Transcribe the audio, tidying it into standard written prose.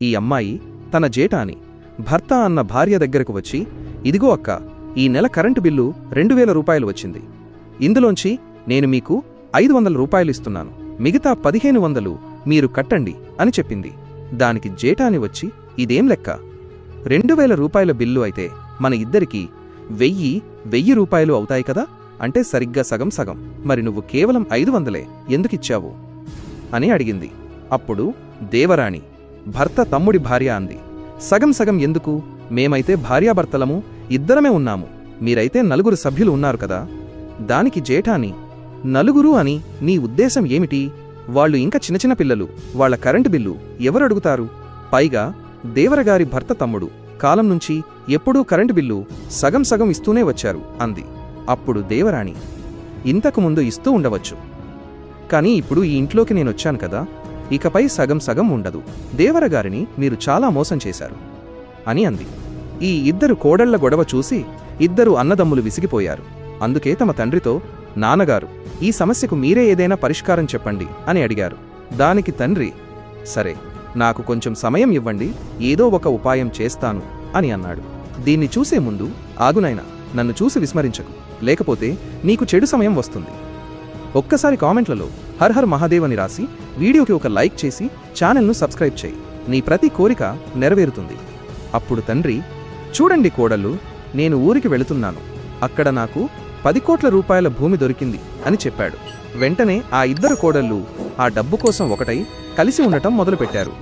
ఈ అమ్మాయి తన జేఠాని భర్త అన్న భార్య దగ్గరకు వచ్చి, ఇదిగో అక్క, ఈ నెల కరెంటు బిల్లు 2000 రూపాయలు వచ్చింది. ఇందులోంచి నేను మీకు 500 రూపాయలు ఇస్తున్నాను, మిగతా 1500 మీరు కట్టండి అని చెప్పింది. దానికి జేఠాని వచ్చి, ఇదేం లెక్క? 2000 రూపాయల బిల్లు అయితే మన ఇద్దరికీ 1000 రూపాయలు అవుతాయి కదా, అంటే సరిగ్గా సగం సగం. మరి నువ్వు కేవలం 500 ఎందుకిచ్చావు అని అడిగింది. అప్పుడు దేవరాణి భర్త తమ్ముడి భార్య అంది, సగం సగం ఎందుకు? మేమైతే భార్యాభర్తలము, ఇద్దరమే ఉన్నాము, మీరైతే 4 సభ్యులు ఉన్నారు కదా. దానికి జేఠాని, 4 అని నీ ఉద్దేశం ఏమిటి? వాళ్ళు ఇంకా చిన్న పిల్లలు, వాళ్ల కరెంటు బిల్లు ఎవరడుగుతారు? పైగా దేవరగారి భర్త తమ్ముడు కాలం నుంచి ఎప్పుడూ కరెంటు బిల్లు సగం సగం ఇస్తూనే వచ్చారు అంది. అప్పుడు దేవరాణి, ఇంతకుముందు ఇస్తూ ఉండవచ్చు, కానీ ఇప్పుడు ఈ ఇంట్లోకి నేనొచ్చాను కదా, ఇకపై సగం సగం ఉండదు. దేవరగారిని మీరు చాలా మోసం చేశారు అని అంది. ఈ ఇద్దరు కోడళ్ల గొడవ చూసి ఇద్దరు అన్నదమ్ములు విసిగిపోయారు. అందుకే తమ తండ్రితో, నాన్నగారు, ఈ సమస్యకు మీరే ఏదైనా పరిష్కారం చెప్పండి అని అడిగారు. దానికి తండ్రి, సరే, నాకు కొంచెం సమయం ఇవ్వండి, ఏదో ఒక ఉపాయం చేస్తాను అని అన్నాడు. దీన్ని చూసే ముందు, ఆగునైనా, నన్ను చూసి విస్మరించకు, లేకపోతే నీకు చెడు సమయం వస్తుంది. ఒక్కసారి కామెంట్లలో హర్ హర్ మహాదేవ్ అని రాసి వీడియోకి ఒక లైక్ చేసి ఛానల్ను సబ్స్క్రైబ్ చేయి. నీ ప్రతి కోరిక నెరవేరుతుంది. అప్పుడు తండ్రి, చూడండి కోడళ్ళు, నేను ఊరికి వెళుతున్నాను, అక్కడ నాకు 10 కోట్ల రూపాయల భూమి దొరికింది అని చెప్పాడు. వెంటనే ఆ ఇద్దరు కోడళ్ళు ఆ డబ్బు కోసం ఒకటై కలిసి ఉండటం మొదలుపెట్టారు.